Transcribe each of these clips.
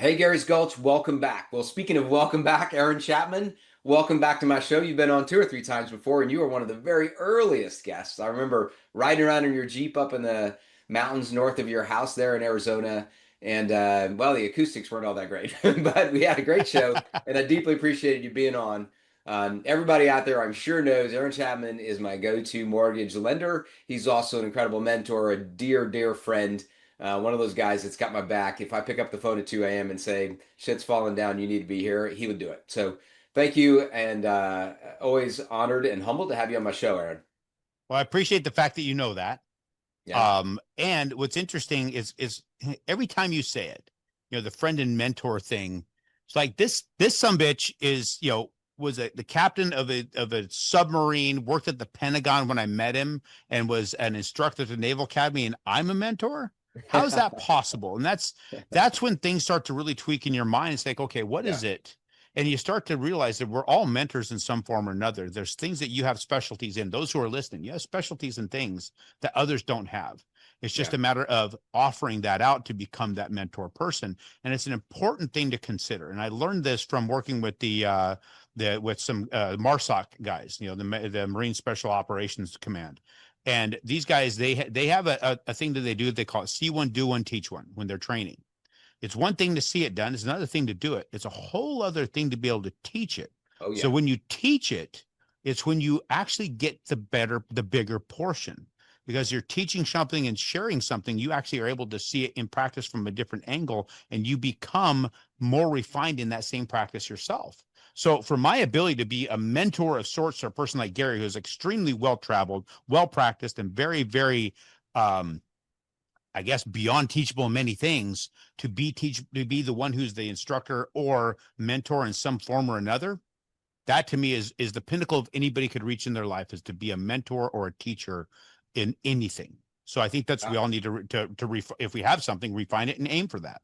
Hey, Gary's Gulch, welcome back. Well, speaking of welcome back, Aaron Chapman, welcome back to my show. You've been on two or three times before, and you were one of the very earliest guests. I remember riding around in your Jeep up in the mountains north of your house there in Arizona. And well, the acoustics weren't all that great, but we had a great show, and I deeply appreciated you being on. Everybody out there, I'm sure, knows Aaron Chapman is my go-to mortgage lender. He's also an incredible mentor, a dear, dear friend, one of those guys that's got my back. If I pick up the phone at 2 a.m. and say, shit's falling down, you need to be here, he would do it. So thank you. And always honored and humbled to have you on my show, Aaron. Well, I appreciate the fact that you know that. Yeah. And what's interesting is every time you say it, the friend and mentor thing, it's like this sumbitch is, was the captain of a submarine, worked at the Pentagon when I met him, and was an instructor at the Naval Academy, and I'm a mentor. How is that possible? And that's when things start to really tweak in your mind. It's like, okay, what Yeah. is it? And you start to realize that we're all mentors in some form or another. There's things that you have specialties in. Those who are listening, you have specialties in things that others don't have. It's just Yeah. a matter of offering that out to become that mentor person. And it's an important thing to consider. And I learned this from working with with some MARSOC guys, the Marine Special Operations Command. And these guys, they have a thing that they do. They call it see one, do one, teach one when they're training. It's one thing to see it done. It's another thing to do it. It's a whole other thing to be able to teach it. Oh, So yeah. when you teach it, it's when you actually get the bigger portion, because you're teaching something and sharing something. You actually are able to see it in practice from a different angle, and you become more refined in that same practice yourself. So for my ability to be a mentor of sorts, or a person like Gary, who's extremely well traveled, well practiced, and very, very I guess beyond teachable in many things, to be the one who's the instructor or mentor in some form or another, that to me is the pinnacle of anybody could reach in their life, is to be a mentor or a teacher in anything. So I think that's, we Yeah. all need if we have something, refine it and aim for that.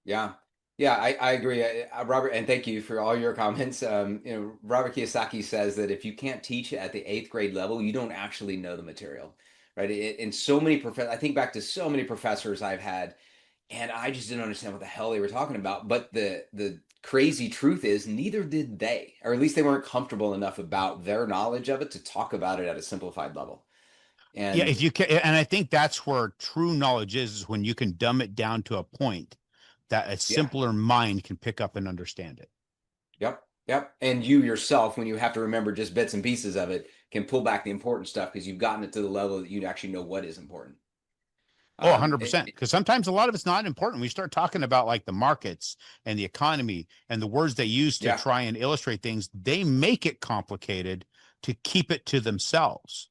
Yeah. Yeah, I agree. Robert, and thank you for all your comments. Robert Kiyosaki says that if you can't teach at the eighth grade level, you don't actually know the material, right? And so many I think back to so many professors I've had, and I just didn't understand what the hell they were talking about. But the crazy truth is, neither did they, or at least they weren't comfortable enough about their knowledge of it to talk about it at a simplified level. Yeah, And if you can, and I think that's where true knowledge is when you can dumb it down to a point that a yeah, simpler mind can pick up and understand it. yep, yep. And you yourself, when you have to remember just bits and pieces of it, can pull back the important stuff because you've gotten it to the level that you actually know what is important. Oh, Um, it- 100%. Because sometimes a lot of it's not important. We start talking about like the markets and the economy and the words they use to yeah, try and illustrate things. They make it complicated to keep it to themselves.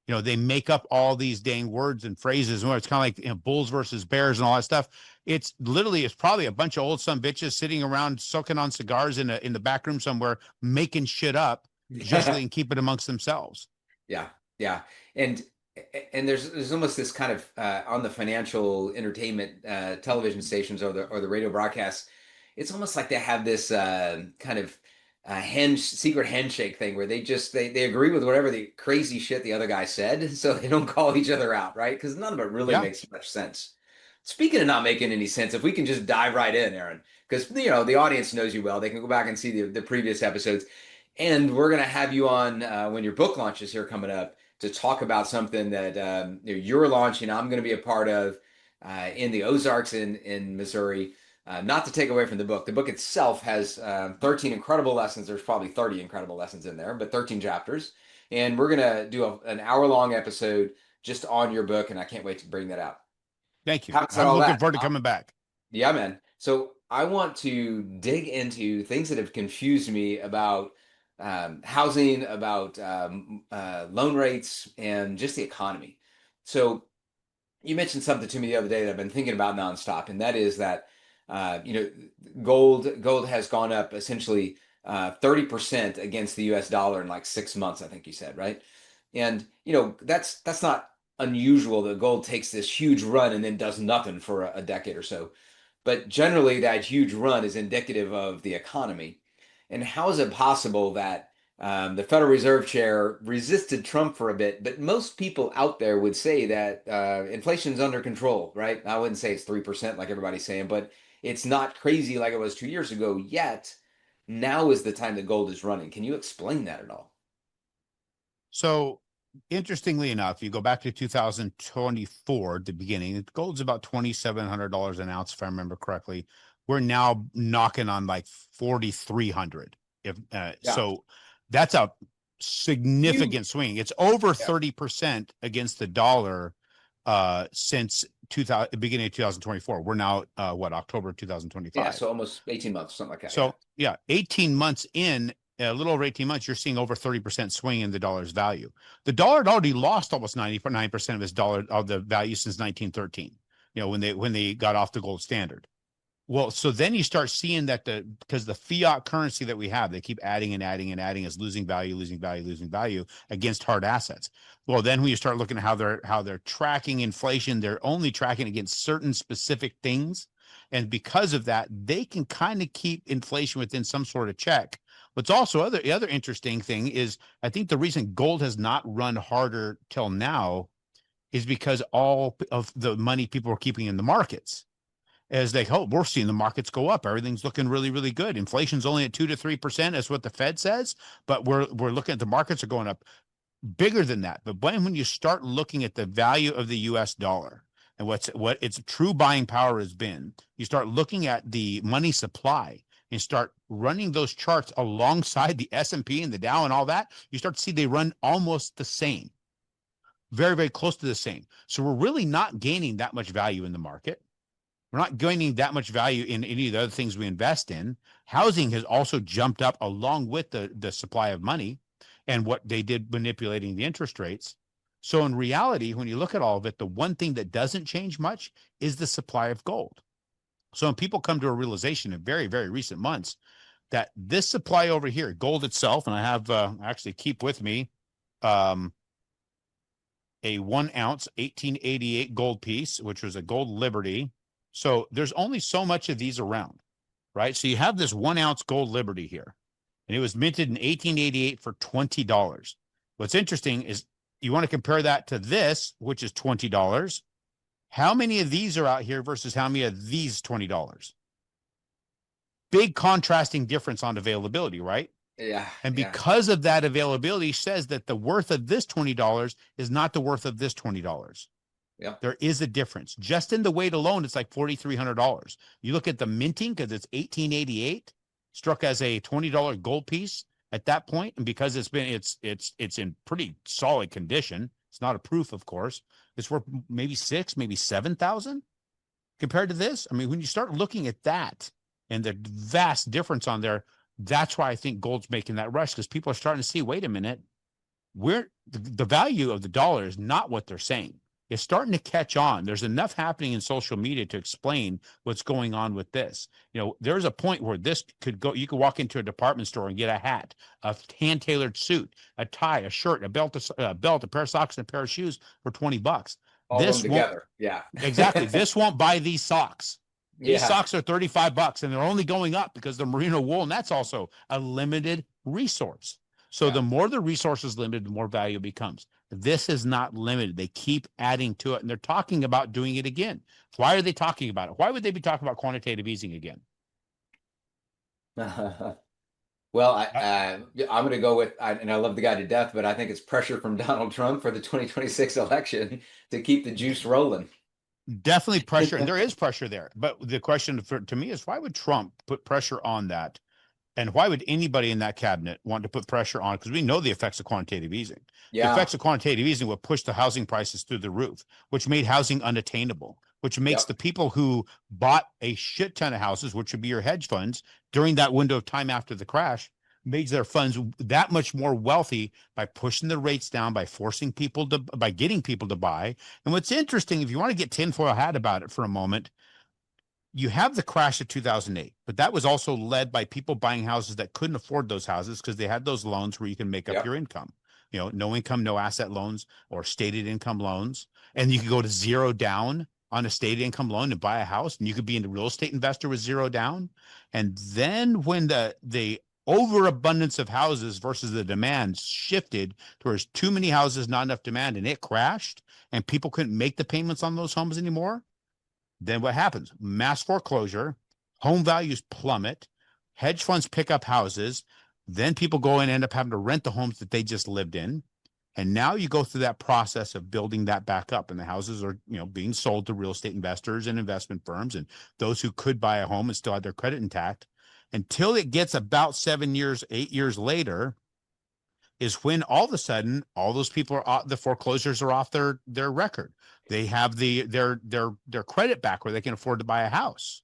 They make up all these dang words and phrases, where it's kind of like, bulls versus bears and all that stuff. It's probably a bunch of old son bitches sitting around soaking on cigars in the back room somewhere, making shit up just so they can keep it amongst themselves. yeah, yeah. And there's almost this kind of on the financial entertainment television stations or the radio broadcasts, it's almost like they have this kind of secret handshake thing where they agree with whatever the crazy shit the other guy said, so they don't call each other out, right? Because none of it really Yeah. makes much sense. Speaking of not making any sense, if we can just dive right in, Aaron, because the audience knows you well, they can go back and see the previous episodes, and we're gonna have you on when your book launches here coming up to talk about something that you're launching. I'm going to be a part of in the Ozarks in Missouri. Not to take away from the book. The book itself has 13 incredible lessons. There's probably 30 incredible lessons in there, but 13 chapters. And we're going to do an hour-long episode just on your book, and I can't wait to bring that out. Thank you. How about I'm all looking that? forward to coming back. Yeah, man. So I want to dig into things that have confused me about housing, about loan rates, and just the economy. So you mentioned something to me the other day that I've been thinking about nonstop, and that is that uh, you know gold has gone up essentially 30% against the U.S. dollar in like 6 months, I think you said, right? And that's not unusual that gold takes this huge run and then does nothing for a decade or so. But generally, that huge run is indicative of the economy. And how is it possible that the Federal Reserve Chair resisted Trump for a bit, but most people out there would say that inflation is under control, right? I wouldn't say it's 3% like everybody's saying, but it's not crazy like it was 2 years ago yet. Now is the time that gold is running. Can you explain that at all? So interestingly enough, you go back to 2024, the beginning, gold's about $2,700 an ounce, if I remember correctly. We're now knocking on like 4,300. If Yeah. so, that's a Huge. significant swing. It's over Yeah. 30% against the dollar since 2000, beginning of 2024. We're now what, October Yeah. 2025. So almost 18 months, something like that. Yeah. So yeah, 18 months in, a little over 18 months, you're seeing over 30% swing in the dollar's value. The dollar had already lost almost 99% of its dollar of the value since 1913, when they got off the gold standard. Well, so then you start seeing that because the fiat currency that we have, they keep adding and adding and adding, is losing value, losing value, losing value against hard assets. Well, then when you start looking at how they're tracking inflation, they're only tracking against certain specific things. And because of that, they can kind of keep inflation within some sort of check. What's also the other interesting thing is, I think the reason gold has not run harder till now is because all of the money people are keeping in the markets, as they hope. We're seeing the markets go up. Everything's looking really, really good. Inflation's only at 2 to 3%, that's what the Fed says, but we're looking at the markets are going up bigger than that. But when you start looking at the value of the US dollar and what its true buying power has been, you start looking at the money supply and start running those charts alongside the S&P and the Dow and all that, you start to see they run almost the same, very, very close to the same. So we're really not gaining that much value in the market. We're not gaining that much value in any of the other things we invest in. Housing has also jumped up along with the supply of money and what they did manipulating the interest rates. So in reality, when you look at all of it, the one thing that doesn't change much is the supply of gold. So when people come to a realization in very, very recent months that this supply over here, gold itself, and I have actually keep with me um, a 1 ounce 1888 gold piece, which was a gold Liberty. So there's only so much of these around, right? So you have this 1 ounce gold Liberty here, and it was minted in 1888 for $20. What's interesting is you want to compare that to this, which is $20. How many of these are out here versus how many of these $20? Big contrasting difference on availability, right? Yeah. And Yeah. because of that availability says that the worth of this $20 is not the worth of this $20. Yeah. There is a difference. Just in the weight alone, it's like $4,300. You look at the minting, because it's 1888, struck as a $20 gold piece at that point, and because it's in pretty solid condition. It's not a proof, of course. It's worth maybe maybe 7,000 compared to this. I mean, when you start looking at that and the vast difference on there, that's why I think gold's making that rush, because people are starting to see, wait a minute, the value of the dollar is not what they're saying. It's starting to catch on. There's enough happening in social media to explain what's going on with this. There's a point where this could go. You could walk into a department store and get a hat, a hand-tailored suit, a tie, a shirt, a belt, a pair of socks, and a pair of shoes for $20. All of them This won't together. Yeah. exactly. This won't buy these socks. These Yeah. socks are $35 and they're only going up because the merino wool, and that's also a limited resource. So Yeah. the more the resource is limited, the more value it becomes. This is not limited. They keep adding to it, and they're talking about doing it again. Why are they talking about it? Why would they be talking about quantitative easing again? Well, Uh, I'm going to go with, and I love the guy to death, but I think it's pressure from Donald Trump for the 2026 election to keep the juice rolling. Definitely pressure, and there is pressure there. But the question to me is, why would Trump put pressure on that? And why would anybody in that cabinet want to put pressure on? Because we know the effects of quantitative easing. The Yeah. effects of quantitative easing will push the housing prices through the roof, which made housing unattainable, which makes Yep. the people who bought a shit ton of houses, which would be your hedge funds, during that window of time after the crash, made their funds that much more wealthy by pushing the rates down, by getting people to buy. And what's interesting, if you want to get tinfoil hat about it for a moment, you have the crash of 2008, but that was also led by people buying houses that couldn't afford those houses because they had those loans where you can make up Yep. your income. No income, no asset loans or stated income loans. And you could go to zero down on a stated income loan and buy a house, and you could be a real estate investor with zero down. And then when the overabundance of houses versus the demand shifted towards too many houses, not enough demand, and it crashed, and people couldn't make the payments on those homes anymore, then what happens? Mass foreclosure, home values plummet, hedge funds pick up houses, then people go and end up having to rent the homes that they just lived in. And now you go through that process of building that back up, and the houses are, being sold to real estate investors and investment firms and those who could buy a home and still have their credit intact, until it gets about 7 years, 8 years later, is when all of a sudden all those people are off, the foreclosures are off their record. They have their credit back where they can afford to buy a house.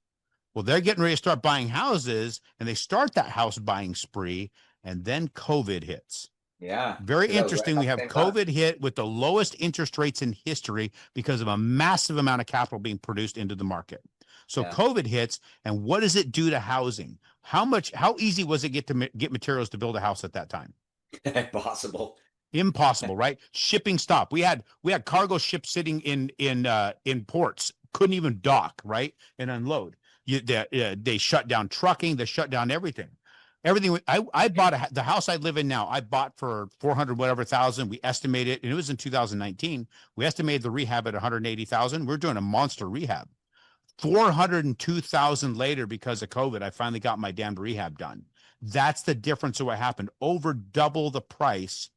Well, they're getting ready to start buying houses, and they start that house buying spree, and then COVID hits. Yeah, Very because that was right interesting. We about the have same time. COVID hit with the lowest interest rates in history because of a massive amount of capital being produced into the market. So Yeah. COVID hits, and what does it do to housing? How easy was it get materials to build a house at that time? Possible. Impossible, right? Shipping stop. We had cargo ships sitting in ports, couldn't even dock, right, and unload. They shut down trucking. They shut down everything. Everything. I bought the house I live in now. I bought for 400 whatever thousand. We estimated, and it was in 2019. We estimated the rehab at 180,000. We're doing a monster rehab. 402,000 later, because of COVID, I finally got my damned rehab done. That's the difference of what happened. Over double the price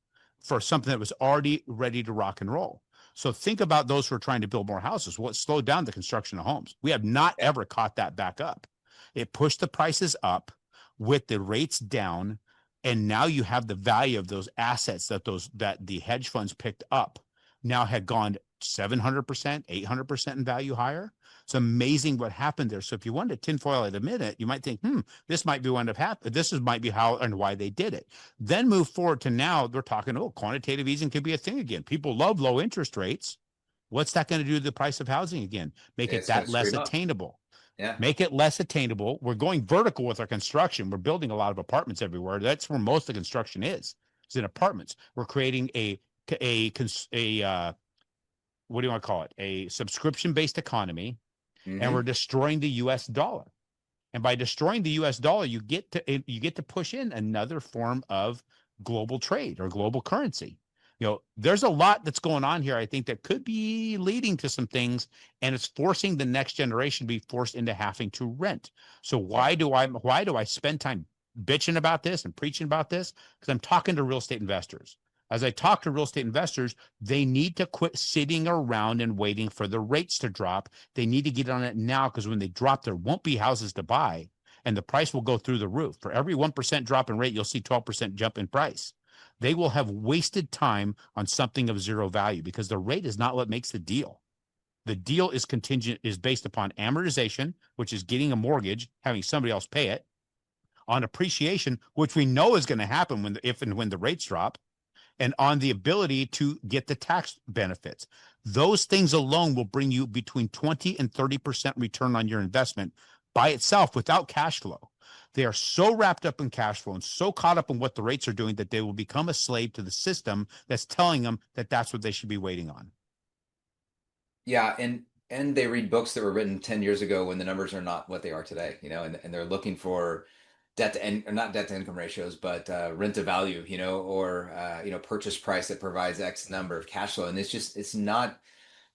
for something that was already ready to rock and roll. So think about those who are trying to build more houses. Well, it slowed down the construction of homes. We have not Yeah. ever caught that back up. It pushed the prices up with the rates down. And now you have the value of those assets that the hedge funds picked up now had gone 700%, 800% in value higher. It's amazing what happened there. So if you wanted to tinfoil it a minute, you might think, this might be what ended up happening. Might be how and why they did it. Then move forward to now, they're talking, quantitative easing could be a thing again. People love low interest rates. What's that going to do to the price of housing again? Make it It's going that to less scream up. attainable. Yeah. Make it less attainable. We're going vertical with our construction. We're building a lot of apartments everywhere. That's where most of the construction is. It's in apartments. We're creating a what do you want to call it? A subscription-based economy, and we're Hmm. destroying the U.S. dollar. And by destroying the U.S. dollar, you get to push in another form of global trade or global currency. There's a lot that's going on here, I think, that could be leading to some things, and it's forcing the next generation to be forced into having to rent. So Yeah. why do I spend time bitching about this and preaching about this? Because I'm talking to real estate investors. As I talk to real estate investors, they need to quit sitting around and waiting for the rates to drop. They need to get on it now, because when they drop, there won't be houses to buy, and the price will go through the roof. For every 1% drop in rate, you'll see 12% jump in price. They will have wasted time on something of zero value, because the rate is not what makes the deal. The deal is based upon amortization, which is getting a mortgage, having somebody else pay it, on appreciation, which we know is going to happen if and when the rates drop, and on the ability to get the tax benefits. Those things alone will bring you between 20 and 30% return on your investment by itself without cash flow. They are so wrapped up in cash flow and so caught up in what the rates are doing that they will become a slave to the system that's telling them that that's what they should be waiting on. Yeah, and they read books that were written 10 years ago when the numbers are not what they are today, and they're looking for or not debt to income ratios, but rent to value, or purchase price that provides X number of cash flow. And it's not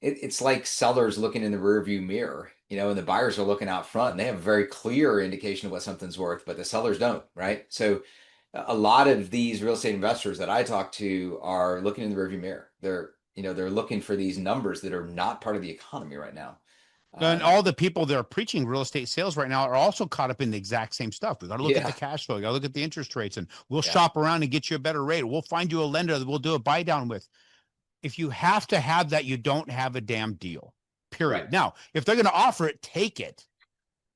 it's like sellers looking in the rearview mirror, and the buyers are looking out front, and they have a very clear indication of what something's worth, but the sellers don't, right? So a lot of these real estate investors that I talk to are looking in the rearview mirror. They're looking for these numbers that are not part of the economy right now. And Um, all the people that are preaching real estate sales right now are also caught up in the exact same stuff. We got to look at the yeah, cash flow. We got to look at the interest rates, and we'll yeah, shop around and get you a better rate. We'll find you a lender that we'll do a buy down with. If you have to have that, you don't have a damn deal, right. period. Now, if they're going to offer it, take it.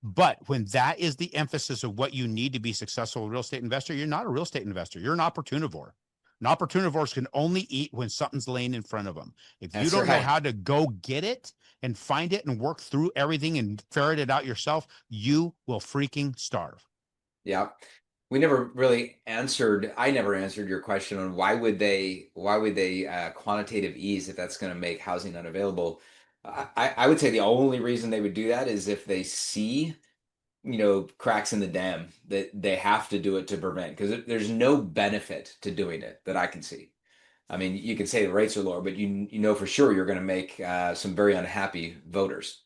But when that is the emphasis of what you need to be successful, a real estate investor, you're not a real estate investor. You're an opportunivore. An opportunivores can only eat when something's laying in front of them. If you That's don't know right. how to go get it and find it and work through everything and ferret it out yourself, you will freaking starve. Yeah. I never answered your question on why would they quantitative ease if that's going to make housing unavailable. I would say the only reason they would do that is if they see, cracks in the dam that they have to do it to prevent, because there's no benefit to doing it that I can see. I mean, you can say the rates are lower, but you know for sure you're going to make some very unhappy voters.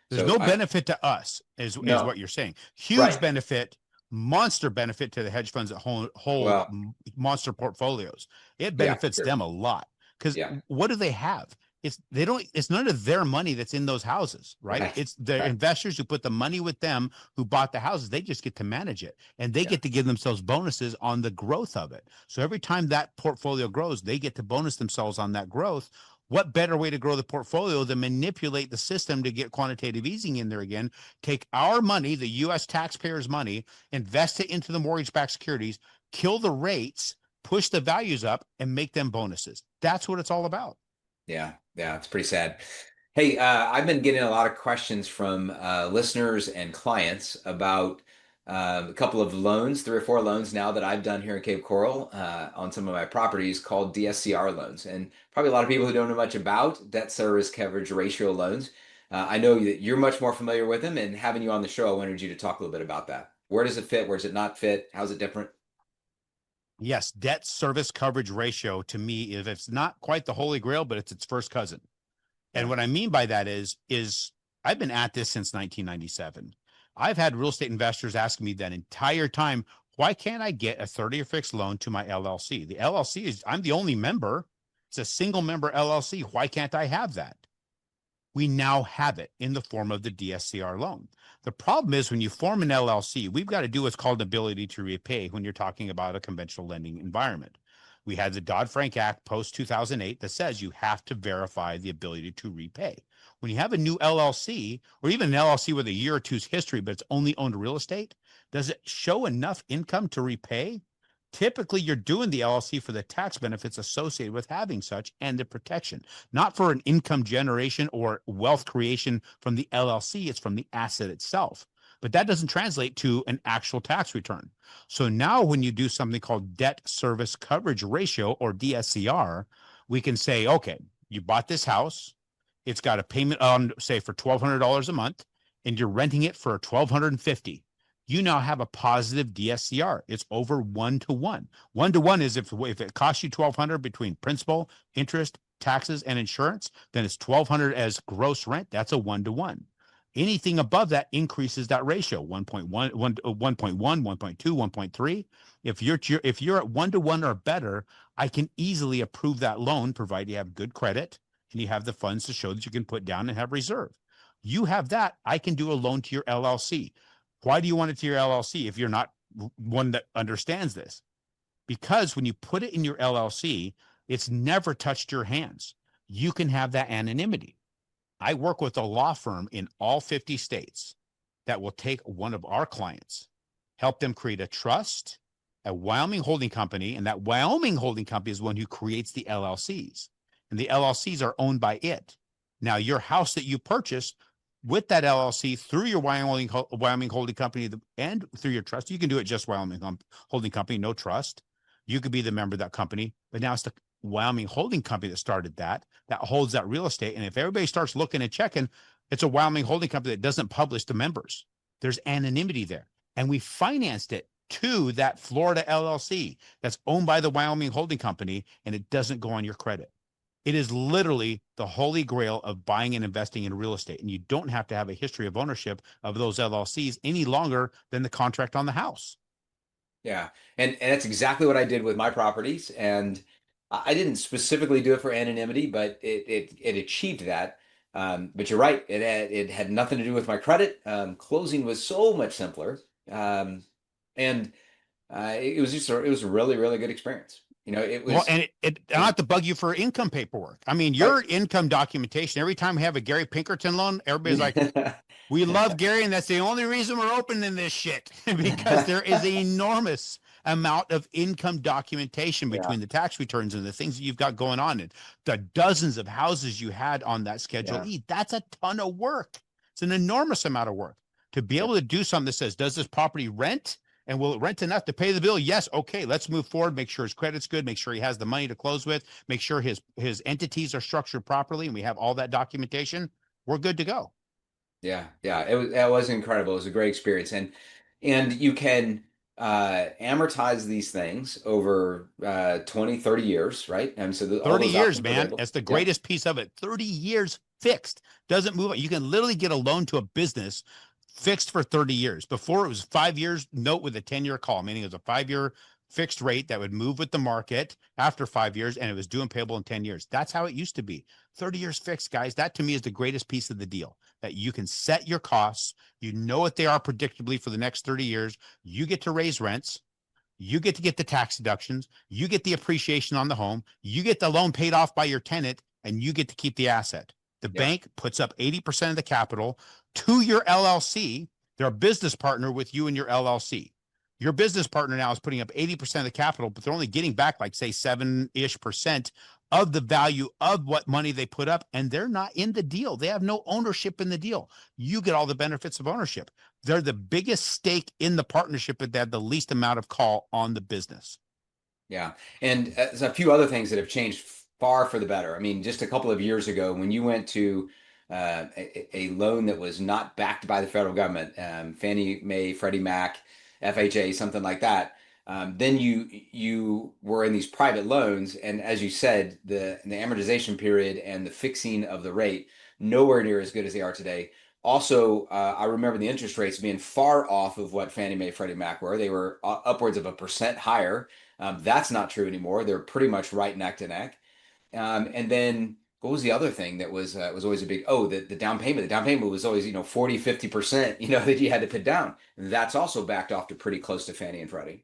There's So no I benefit to us, is no, what you're saying. Huge right. benefit, monster benefit to the hedge funds that hold Well, monster portfolios. It yeah, benefits sure. them a lot because Yeah, what do they have? They don't. It's none of their money that's in those houses, right? right, It's the right. investors who put the money with them who bought the houses. They just get to manage it, and they Yeah, get to give themselves bonuses on the growth of it. So every time that portfolio grows, they get to bonus themselves on that growth. What better way to grow the portfolio than manipulate the system to get quantitative easing in there again? Take our money, the US taxpayers' money, invest it into the mortgage backed securities, kill the rates, push the values up, and make them bonuses. That's what it's all about. yeah, yeah. It's pretty sad. Hey, I've been getting a lot of questions from listeners and clients about a couple of loans, 3 or 4 loans now that I've done here in Cape Coral on some of my properties called DSCR loans. And probably a lot of people who don't know much about debt service coverage ratio loans. I know that you're much more familiar with them, and having you on the show, I wanted you to talk a little bit about that. Where does it fit? Where does it not fit? How's it different? Yes, debt service coverage ratio to me is it's not quite the holy grail, but it's its first cousin. And Yeah. what I mean by that is I've been at this since 1997. I've had real estate investors asking me that entire time, why can't I get a 30-year fixed loan to my LLC? The LLC is, I'm the only member. It's a single member LLC. Why can't I have that? We now have it in the form of the DSCR loan. The problem is when you form an LLC, we've got to do what's called ability to repay when you're talking about a conventional lending environment. We had the Dodd-Frank Act post 2008 that says you have to verify the ability to repay. When you have a new LLC or even an LLC with a year or two's history, but it's only owned real estate, does it show enough income to repay? Typically, you're doing the LLC for the tax benefits associated with having such and the protection, not for an income generation or wealth creation from the LLC. It's from the asset itself. But that doesn't translate to an actual tax return. So now, when you do something called debt service coverage ratio or DSCR, we can say, okay, you bought this house, it's got a payment on, say, for $1,200 a month, and you're renting it for $1,250. You now have a positive DSCR. It's over 1 to 1. 1 to 1 is if it costs you 1,200 between principal, interest, taxes, and insurance, then it's 1,200 as gross rent. That's a 1 to 1. Anything above that increases that ratio 1.1, 1.1, 1.2, 1.3. If you're at 1 to 1 or better, I can easily approve that loan, provided you have good credit and you have the funds to show that you can put down and have reserve. You have that, I can do a loan to your LLC. Why do you want it to your LLC if you're not one that understands this? Because when you put it in your LLC, it's never touched your hands. You can have that anonymity. I work with a law firm in all 50 states that will take one of our clients, help them create a trust, a Wyoming holding company, and that Wyoming holding company is one who creates the LLCs, and the LLCs are owned by it. Now, your house that you purchase with that LLC through your Wyoming holding company and through your trust, you can do it just Wyoming holding company, no trust. You could be the member of that company, but now it's the Wyoming holding company that started that holds that real estate. And if everybody starts looking and checking, it's a Wyoming holding company that doesn't publish the members. There's anonymity there. And we financed it to that Florida LLC that's owned by the Wyoming holding company, and it doesn't go on your credit. It is literally the holy grail of buying and investing in real estate. And you don't have to have a history of ownership of those LLCs any longer than the contract on the house. Yeah, and that's exactly what I did with my properties, and I didn't specifically do it for anonymity, but it achieved that. But you're right, it had nothing to do with my credit. Closing was so much simpler, and it was it was a really really good experience. It Well, was and it I don't have to bug you for income paperwork. I mean, right. your income documentation, every time we have a Gary Pinkerton loan, everybody's like, we love Gary, and that's the only reason we're opening this shit because there is an enormous amount of income documentation Yeah, between the tax returns and the things that you've got going on and the dozens of houses you had on that Schedule yeah, E. That's a ton of work. It's an enormous amount of work to be yeah, able to do something that says, does this property rent? And will it rent enough to pay the bill? Yes. Okay, let's move forward. Make sure his credit's good. Make sure he has the money to close with. Make sure his entities are structured properly, and we have all that documentation. We're good to go. yeah, yeah. It was incredible. It was a great experience, and you can amortize these things over 20, 30 years, right? And so all 30 those years, options are man. available. That's the Yeah. greatest piece of it. 30 years. fixed, doesn't move. You can literally get a loan to a business fixed for 30 years. Before it was 5 years note with a 10-year call, meaning it was a 5 year fixed rate that would move with the market after 5 years, and it was due and payable in 10 years. That's how it used to be. 30 years fixed, guys. That to me is the greatest piece of the deal, that you can set your costs. You know what they are predictably for the next 30 years. You get to raise rents. You get the tax deductions. You get the appreciation on the home. You get the loan paid off by your tenant, and you get to keep the asset. The Yeah. bank puts up 80% of the capital to your LLC. They're a business partner with you and your LLC. Your business partner now is putting up 80% of the capital, but they're only getting back like, say, 7-ish% of the value of what money they put up, and they're not in the deal. They have no ownership in the deal. You get all the benefits of ownership. They're the biggest stake in the partnership, but they have the least amount of call on the business. Yeah. And there's a few other things that have changed far for the better. I mean, just a couple of years ago, when you went to a loan that was not backed by the federal government, Fannie Mae, Freddie Mac, FHA, something like that, then you were in these private loans, and as you said, the amortization period and the fixing of the rate nowhere near as good as they are today. Also, I remember the interest rates being far off of what Fannie Mae, Freddie Mac were. They were upwards of 1% higher. That's not true anymore. They're pretty much right neck to neck. And then what was the other thing that was always a big, oh, the down payment. The down payment was always, 40, 50%, that you had to put down. That's also backed off to pretty close to Fannie and Freddie.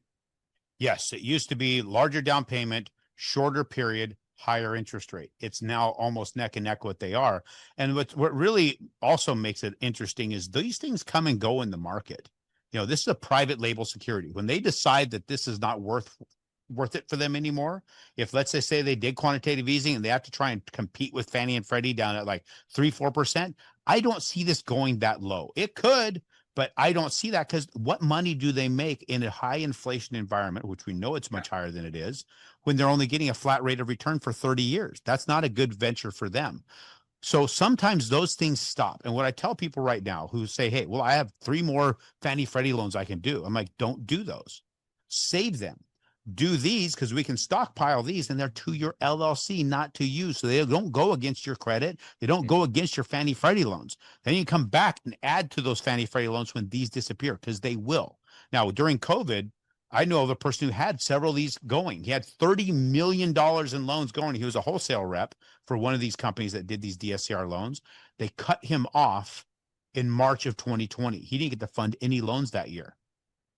Yes, it used to be larger down payment, shorter period, higher interest rate. It's now almost neck and neck what they are. And what really also makes it interesting is these things come and go in the market. This is a private label security. When they decide that this is not worth it for them anymore, if let's say they did quantitative easing and they have to try and compete with Fannie and Freddie down at like 3-4%, I don't see this going that low. It could, but I don't see that, because what money do they make in a high inflation environment, which we know it's much higher than it is, when they're only getting a flat rate of return for 30 years? That's not a good venture for them. So sometimes those things stop. And what I tell people right now who say, hey, well, I have 3 more Fannie Freddie loans I can do. I'm like, don't do those. Save them. Do these, because we can stockpile these, and they're to your LLC, not to you. So they don't go against your credit. They don't go against your Fannie Freddie loans. Then you come back and add to those Fannie Freddie loans when these disappear, because they will. Now, during COVID, I know of a person who had several of these going. He had $30 million in loans going. He was a wholesale rep for one of these companies that did these DSCR loans. They cut him off in March of 2020. He didn't get to fund any loans that year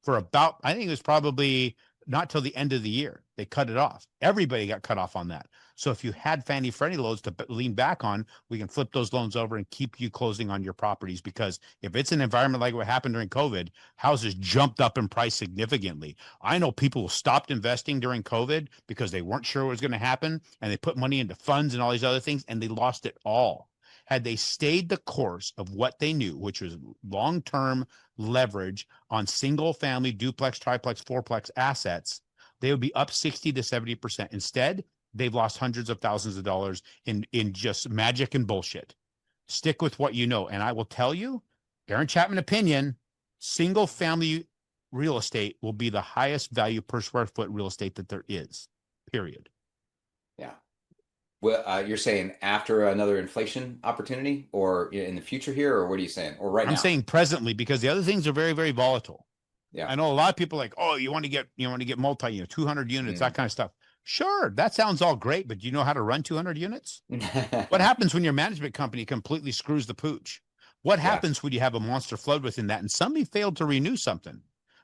for about, I think it was probably not till the end of the year. They cut it off. Everybody got cut off on that. So if you had Fannie Freddie loans to lean back on, we can flip those loans over and keep you closing on your properties. Because if it's an environment like what happened during COVID, houses jumped up in price significantly. I know people who stopped investing during COVID because they weren't sure what was going to happen, and they put money into funds and all these other things, and they lost it all. Had they stayed the course of what they knew, which was long-term leverage on single family, duplex, triplex, fourplex assets, they would be up 60 to 70%. Instead, they've lost hundreds of thousands of dollars in just magic and bullshit. Stick with what you know. And I will tell you, Aaron Chapman opinion, single family real estate will be the highest value per square foot real estate that there is, period. Yeah. Well, you're saying after another inflation opportunity, or in the future here, or what are you saying? Or right I'm now? saying presently, because the other things are very, very volatile. Yeah. I know a lot of people are like, oh, you want to get multi, 200 units, that Mm. kind of stuff. Sure, that sounds all great, but do you know how to run 200 units? What happens when your management company completely screws the pooch? What Yeah. happens when you have a monster flood within that and somebody failed to renew something?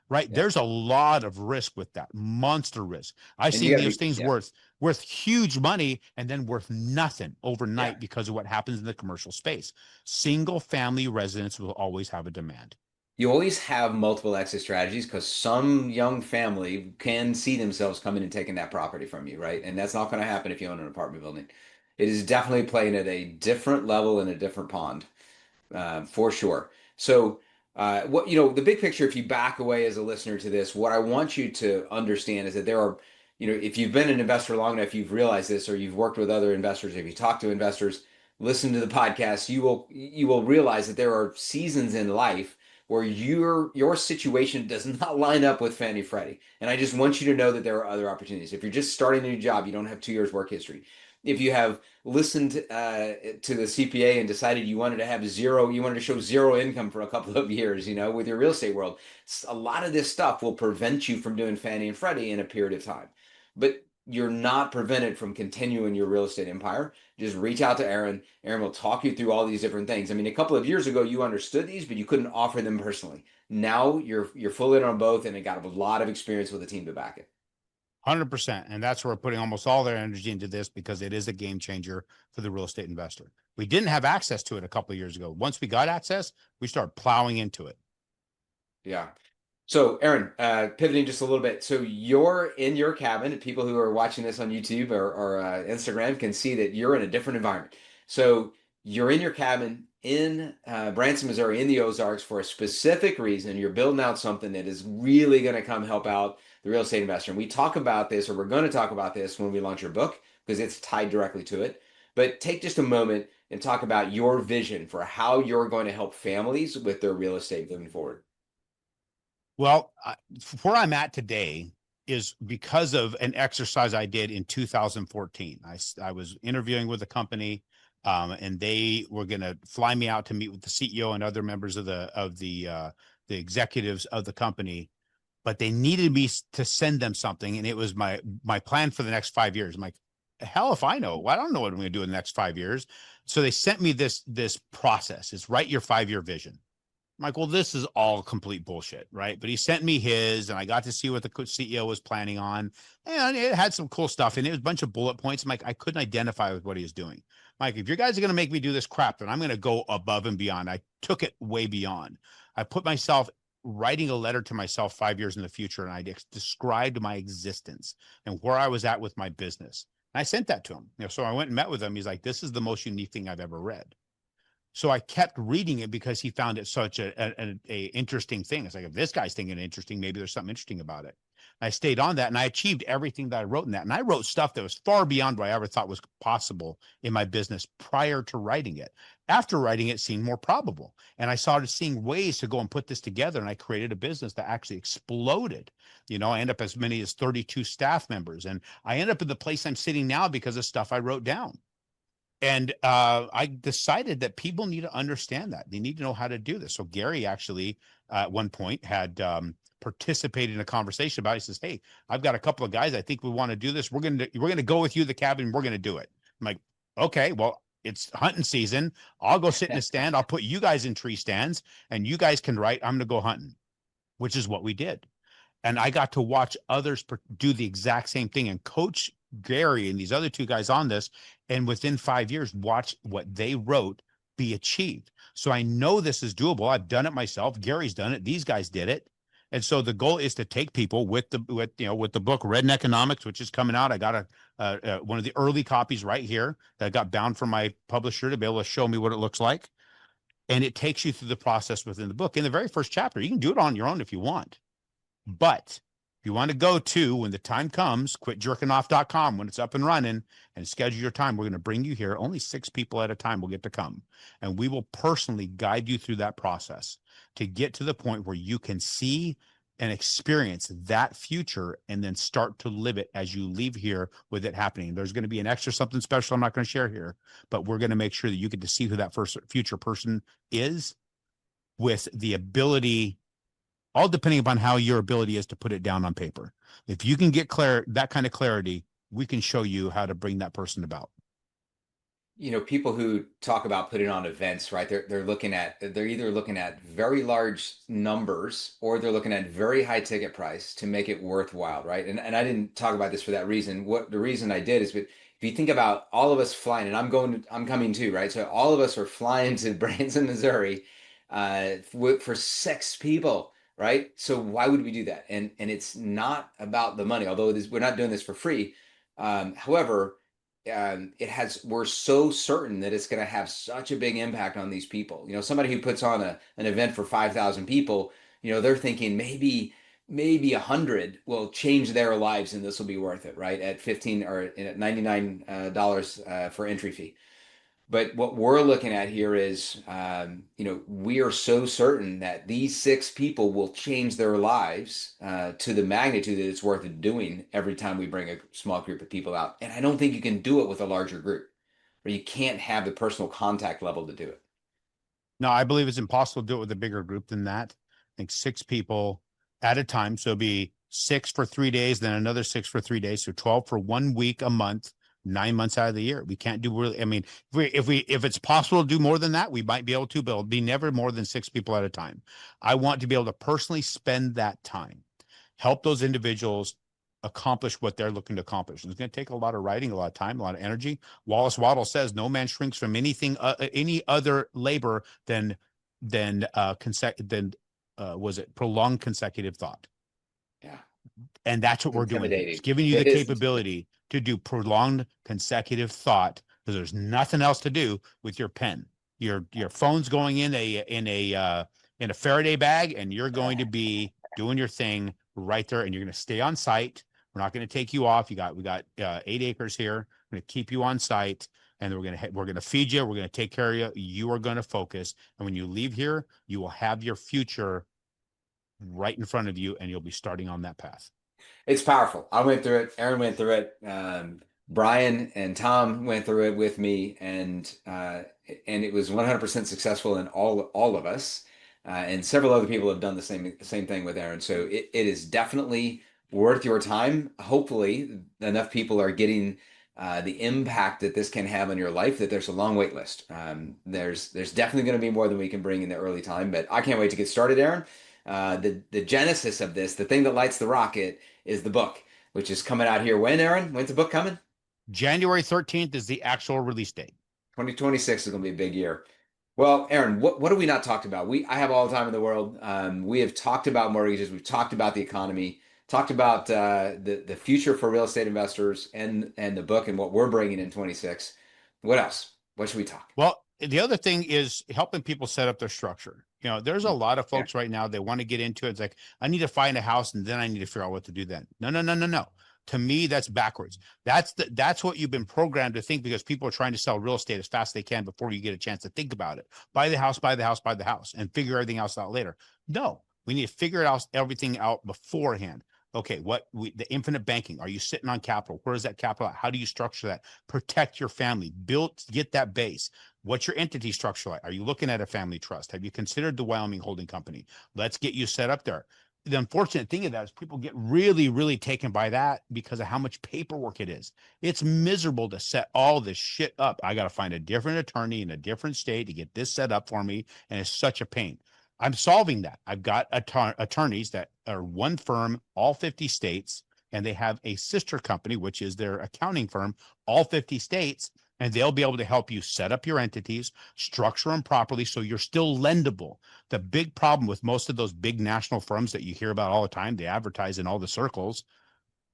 Right? Yeah. There's a lot of risk with that, monster risk. I've And you seen got to those be, things yeah. worth huge money and then worth nothing Yeah. overnight because of what happens in the commercial space. Single family residents will always have a demand. You always have multiple exit strategies because some young family can see themselves coming and taking that property from you, right? And that's not going to happen if you own an apartment building. It is definitely playing at a different level in a different pond, for sure. So, what the big picture, if you back away as a listener to this, what I want you to understand is that there are, if you've been an investor long enough, you've realized this, or you've worked with other investors, if you talk to investors, listen to the podcast, you will realize that there are seasons in life where your situation does not line up with Fannie Freddie. And I just want you to know that there are other opportunities. If you're just starting a new job, you don't have 2 years work history. if you have listened to the CPA and decided you wanted to have zero, you wanted to show zero income for a couple of years, with your real estate world, a lot of this stuff will prevent you from doing Fannie and Freddie in a period of time. But you're not prevented from continuing your real estate empire. Just reach out to Aaron. Aaron will talk you through all these different things. I mean, a couple of years ago, you understood these, but you couldn't offer them personally. Now you're full in on both, and it got a lot of experience with a team to back it. 100%. And that's where we're putting almost all their energy into this because it is a game changer for the real estate investor. We didn't have access to it a couple of years ago. Once we got access, we started plowing into it. Yeah. So, Aaron, pivoting just a little bit. So, you're in your cabin. People who are watching this on YouTube or Instagram can see that you're in a different environment. So, you're in your cabin in Branson, Missouri, in the Ozarks for a specific reason. You're building out something that is really going to come help out the real estate investor. And we talk about this, or we're going to talk about this when we launch your book, because it's tied directly to it. But take just a moment and talk about your vision for how you're going to help families with their real estate moving forward. Well, where I'm at today is because of an exercise I did in 2014. I was interviewing with a company, and they were going to fly me out to meet with the CEO and other members of the executives of the company, but they needed me to send them something, and it was my plan for the next 5 years. I'm like, hell if I know. Well, I don't know what I'm going to do in the next 5 years. So they sent me this process. It's write your 5-year vision. I'm like, well, this is all complete bullshit, right? But he sent me his, and I got to see what the CEO was planning on, and it had some cool stuff, and it was a bunch of bullet points. I'm like, I couldn't identify with what he was doing. Mike, if you guys are going to make me do this crap, then I'm going to go above and beyond. I took it way beyond. I put myself writing a letter to myself 5 years in the future, and I described my existence and where I was at with my business. And I sent that to him. So I went and met with him. He's like, this is the most unique thing I've ever read. So I kept reading it because he found it such a interesting thing. It's like, if this guy's thinking interesting, maybe there's something interesting about it. And I stayed on that, and I achieved everything that I wrote in that. And I wrote stuff that was far beyond what I ever thought was possible in my business prior to writing it. After writing it, it seemed more probable. And I started seeing ways to go and put this together. And I created a business that actually exploded. I end up as many as 32 staff members. And I end up in the place I'm sitting now because of stuff I wrote down. And I decided that people need to understand that. They need to know how to do this. So Gary actually, at one point, had participated in a conversation about it. He says, hey, I've got a couple of guys. I think we want to do this. We're gonna go with you to the cabin. We're going to do it. I'm like, okay, well, it's hunting season. I'll go sit in a stand. I'll put you guys in tree stands, and you guys can write. I'm going to go hunting, which is what we did. And I got to watch others do the exact same thing and coach Gary and these other two guys on this. And within 5 years, watch what they wrote be achieved. So I know this is doable. I've done it myself. Gary's done it. These guys did it. And so the goal is to take people with the book Red Economics, which is coming out. I got one of the early copies right here that got bound from my publisher to be able to show me what it looks like. And it takes you through the process within the book. In the very first chapter, you can do it on your own if you want. But if you want to go to, when the time comes, quitjerkingoff.com, when it's up and running, and schedule your time, we're going to bring you here. Only 6 people at a time will get to come. And we will personally guide you through that process to get to the point where you can see and experience that future and then start to live it as you leave here with it happening. There's going to be an extra something special I'm not going to share here, but we're going to make sure that you get to see who that first future person is with the ability, all depending upon how your ability is to put it down on paper. If you can get that kind of clarity, we can show you how to bring that person about. People who talk about putting on events, right? They're either looking at very large numbers or they're looking at very high ticket price to make it worthwhile, right? And I didn't talk about this for that reason. What the reason I did is, if you think about all of us flying, and I'm coming too, right? So all of us are flying to Branson, Missouri, for 6 people, right? So why would we do that? And it's not about the money, although we're not doing this for free. However, we're so certain that it's going to have such a big impact on these people. Somebody who puts on an event for 5,000 people, they're thinking maybe 100 will change their lives and this will be worth it, right? At 15 or at $99 for entry fee. But what we're looking at here is, we are so certain that these six people will change their lives to the magnitude that it's worth it doing every time we bring a small group of people out. And I don't think you can do it with a larger group, or you can't have the personal contact level to do it. No, I believe it's impossible to do it with a bigger group than that. I think six people at a time. So it'd be six for 3 days, then another six for 3 days. So 12 for 1 week a month, 9 months out of the year. We can't do really, I mean, if it's possible to do more than that, we might be able to, but it'll be never more than six people at a time. I want to be able to personally spend that time, help those individuals accomplish what they're looking to accomplish. And it's going to take a lot of writing, a lot of time, a lot of energy. Wallace Waddle says no man shrinks from anything, any other labor than was it prolonged consecutive thought. Yeah, And that's what it's we're doing here. It's intimidating. giving you the It is intimidating. capability to do prolonged consecutive thought because there's nothing else to do with your pen. Your phone's going in a Faraday bag, and you're going to be doing your thing right there, and you're going to stay on site. We're not going to take you off. We got 8 acres here. We're going to keep you on site, and we're going to feed you. We're going to take care of you. You are going to focus, and when you leave here, you will have your future right in front of you, and you'll be starting on that path. It's powerful. I went through it. Aaron went through it. Brian and Tom went through it with me, and it was 100% successful in all of us. And several other people have done the same thing with Aaron. So it is definitely worth your time. Hopefully, enough people are getting the impact that this can have on your life that there's a long wait list. There's definitely going to be more than we can bring in the early time, but I can't wait to get started, Aaron. The genesis of this, the thing that lights the rocket, is the book, which is coming out here. When, Aaron? When's the book coming? January 13th is the actual release date. 2026 is going to be a big year. Well, Aaron, what have we not talked about? I have all the time in the world. We have talked about mortgages. We've talked about the economy. Talked about the future for real estate investors and the book and what we're bringing in 26. What else? What should we talk? Well, the other thing is helping people set up their structure. There's a lot of Yeah. folks right now, they want to get into it. It's like, I need to find a house and then I need to figure out what to do then. No, no, no, no, no. To me, that's backwards. That's what you've been programmed to think because people are trying to sell real estate as fast as they can before you get a chance to think about it. Buy the house, buy the house, buy the house, and figure everything else out later. No, we need to figure everything out beforehand. Okay, the infinite banking. Are you sitting on capital? Where is that capital at? How do you structure that? Protect your family. Get that base. What's your entity structure like? Are you looking at a family trust? Have you considered the Wyoming holding company? Let's get you set up there. The unfortunate thing of that is people get really, really taken by that because of how much paperwork it is. It's miserable to set all this shit up. I got to find a different attorney in a different state to get this set up for me. And it's such a pain. I'm solving that. I've got attorneys that are one firm, all 50 states, and they have a sister company, which is their accounting firm, all 50 states, and they'll be able to help you set up your entities, structure them properly so you're still lendable. The big problem with most of those big national firms that you hear about all the time, they advertise in all the circles,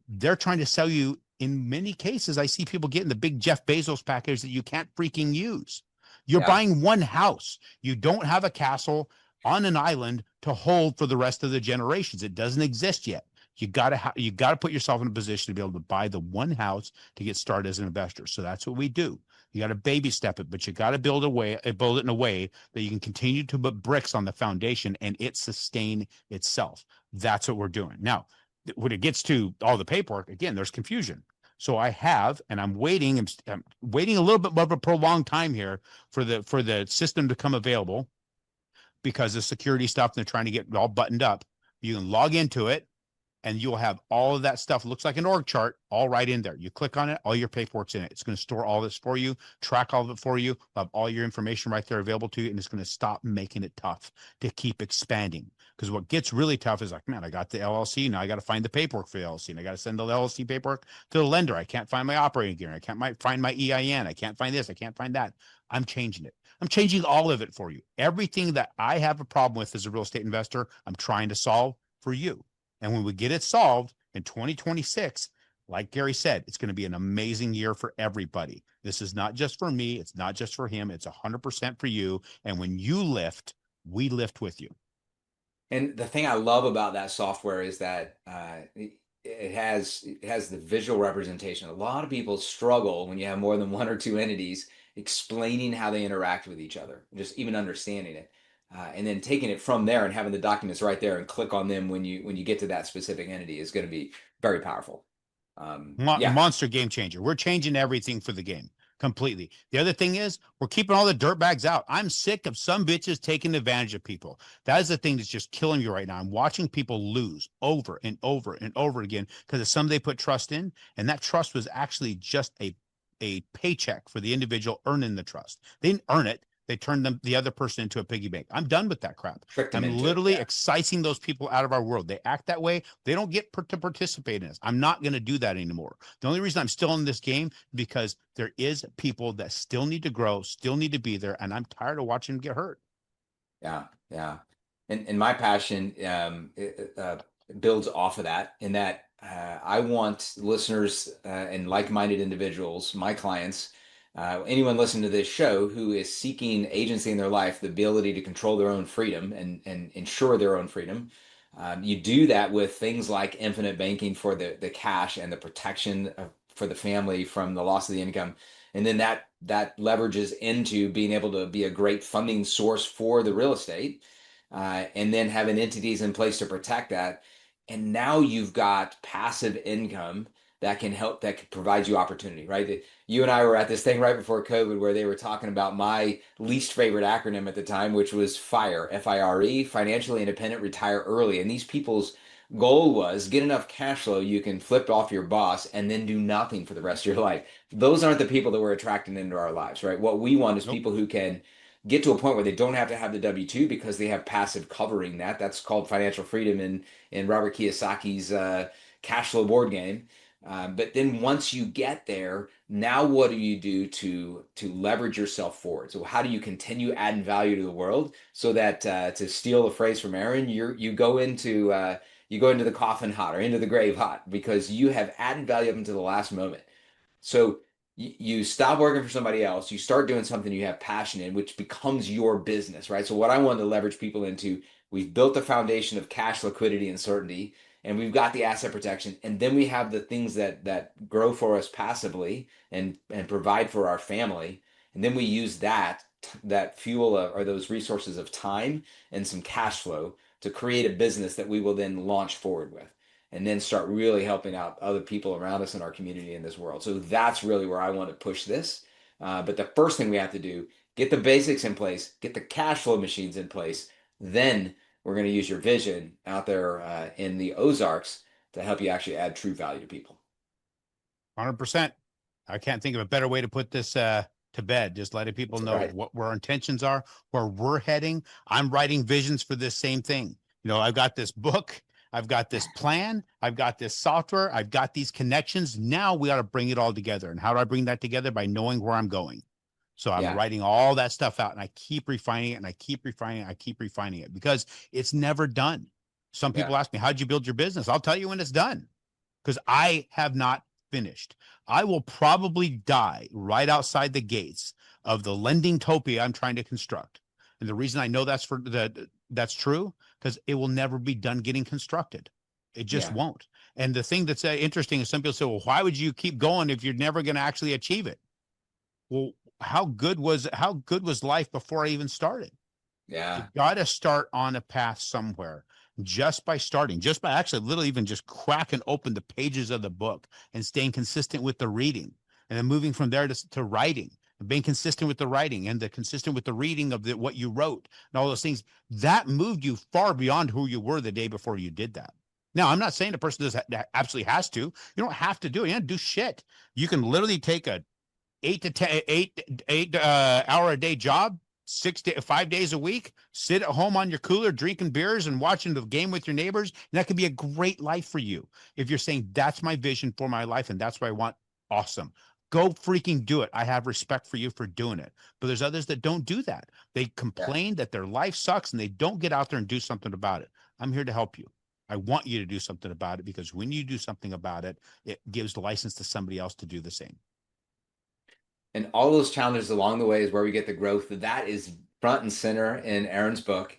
they're trying to sell you. In many cases, I see people getting the big Jeff Bezos package that you can't freaking use. You're Yeah. buying one house. You don't have a castle on an island to hold for the rest of the generations. It doesn't exist yet. You got to put yourself in a position to be able to buy the one house to get started as an investor. So that's what we do. You got to baby step it, but you got to build it in a way that you can continue to put bricks on the foundation and it sustain itself. That's what we're doing. Now, when it gets to all the paperwork, again, there's confusion. So I'm waiting a little bit more of a prolonged time here for the system to come available because of security stuff. And they're trying to get it all buttoned up. You can log into it and you'll have all of that stuff. It looks like an org chart all right in there. You click on it, all your paperwork's in it. It's going to store all this for you, track all of it for you, have all your information right there available to you, and it's going to stop making it tough to keep expanding. Because what gets really tough is like, man, I got the LLC. Now I got to find the paperwork for the LLC. And I got to send the LLC paperwork to the lender. I can't find my operating agreement. I can't find my EIN. I can't find this. I can't find that. I'm changing it. I'm changing all of it for you. Everything that I have a problem with as a real estate investor, I'm trying to solve for you. And when we get it solved in 2026, like Gary said, it's going to be an amazing year for everybody. This is not just for me. It's not just for him. It's 100% for you. And when you lift, we lift with you. And the thing I love about that software is that it has the visual representation. A lot of people struggle when you have more than one or two entities explaining how they interact with each other, just even understanding it. And then taking it from there and having the documents right there and click on them when you get to that specific entity is going to be very powerful. Yeah, Monster game changer. We're changing everything for the game completely. The other thing is we're keeping all the dirt bags out. I'm sick of some bitches taking advantage of people. That is the thing that's just killing me right now. I'm watching people lose over and over and over again because of some they put trust in, and that trust was actually just a paycheck for the individual earning the trust. They didn't earn it. They turned the other person into a piggy bank. I'm done with that crap. tricked them I'm into it. literally Yeah. excising those people out of our world. They act that way. They don't get to participate in this. I'm not going to do that anymore. The only reason I'm still in this game because there is people that still need to grow, still need to be there, and I'm tired of watching them get hurt. Yeah, yeah. And my passion builds off of that, in that I want listeners and like-minded individuals, my clients, anyone listening to this show who is seeking agency in their life, the ability to control their own freedom and ensure their own freedom. You do that with things like infinite banking for the cash and the protection for the family from the loss of the income. And then that leverages into being able to be a great funding source for the real estate, and then having entities in place to protect that. And now you've got passive income that can help, that can provide you opportunity, right? You and I were at this thing right before COVID where they were talking about my least favorite acronym at the time, which was FIRE, FIRE, financially independent, retire early. And these people's goal was get enough cash flow you can flip off your boss and then do nothing for the rest of your life. Those aren't the people that we're attracting into our lives, right? What we want is Nope. people who can get to a point where they don't have to have the W-2 because they have passive covering that. That's called financial freedom in Robert Kiyosaki's cash flow board game. But then once you get there, now what do you do to leverage yourself forward? So how do you continue adding value to the world so that to steal a phrase from Aaron, you go into the coffin hot or into the grave hot because you have added value up until the last moment. So you stop working for somebody else, you start doing something you have passion in, which becomes your business, right? So what I wanted to leverage people into, we've built the foundation of cash liquidity and certainty, and we've got the asset protection, and then we have the things that grow for us passively and provide for our family, and then we use that fuel or those resources of time and some cash flow to create a business that we will then launch forward with and then start really helping out other people around us in our community in this world. So that's really where I want to push this. But the first thing we have to do, get the basics in place, get the cash flow machines in place. Then we're going to use your vision out there in the Ozarks to help you actually add true value to people. 100%. I can't think of a better way to put this to bed. Just letting people That's know right. what where our intentions are, where we're heading. I'm writing visions for this same thing. I've got this book, I've got this plan, I've got this software, I've got these connections. Now we got to bring it all together. And how do I bring that together? By knowing where I'm going. So I'm Yeah. writing all that stuff out and I keep refining it and I keep refining it. I keep refining it because it's never done. Some Yeah. people ask me, how'd you build your business? I'll tell you when it's done because I have not finished. I will probably die right outside the gates of the lending topia I'm trying to construct. And the reason I know that's true because it will never be done getting constructed. It just Yeah. won't. And the thing that's interesting is some people say, well, why would you keep going if you're never going to actually achieve it? Well, how good was life before I even started? You Yeah. got to start on a path somewhere just by starting, just by actually literally even just cracking open the pages of the book and staying consistent with the reading and then moving from there to writing and being consistent with the writing and the consistent with the reading of what you wrote and all those things that moved you far beyond who you were the day before you did that. Now, I'm not saying a person absolutely has to. You don't have to do it. You don't do shit. You can literally take a 8 hour a day job, 5 days a week, sit at home on your cooler, drinking beers and watching the game with your neighbors. And that could be a great life for you. If you're saying that's my vision for my life and that's what I want, awesome. Go freaking do it. I have respect for you for doing it. But there's others that don't do that. They Yeah. complain that their life sucks and they don't get out there and do something about it. I'm here to help you. I want you to do something about it because when you do something about it, it gives the license to somebody else to do the same. And all those challenges along the way is where we get the growth. That is front and center in Aaron's book.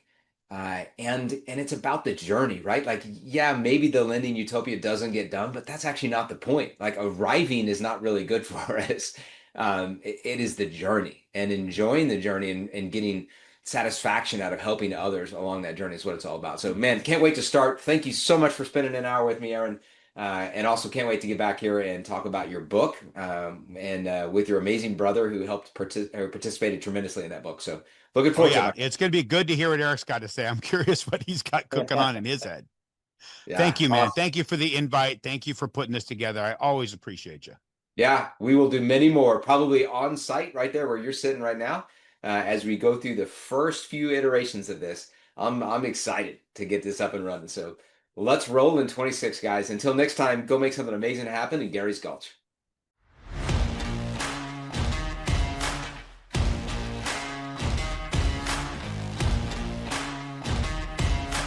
And it's about the journey, right? Like, yeah, maybe the lending utopia doesn't get done, but that's actually not the point. Like arriving is not really good for us. It is the journey and enjoying the journey and getting satisfaction out of helping others along that journey is what it's all about. So, man, can't wait to start. Thank you so much for spending an hour with me, Aaron. And also can't wait to get back here and talk about your book and with your amazing brother who helped participated tremendously in that book. So looking Oh forward to yeah, it. it's going to be good to hear what Eric's got to say. I'm curious what he's got cooking My on in his head. Thank Yeah, you, man. awesome. Thank you for the invite. Thank you for putting this together. I always appreciate you. Yeah, we will do many more, probably on site right there where you're sitting right now, as we go through the first few iterations of this. I'm excited to get this up and running. So let's roll in 26, guys. Until next time, go make something amazing happen in Gary's Gulch.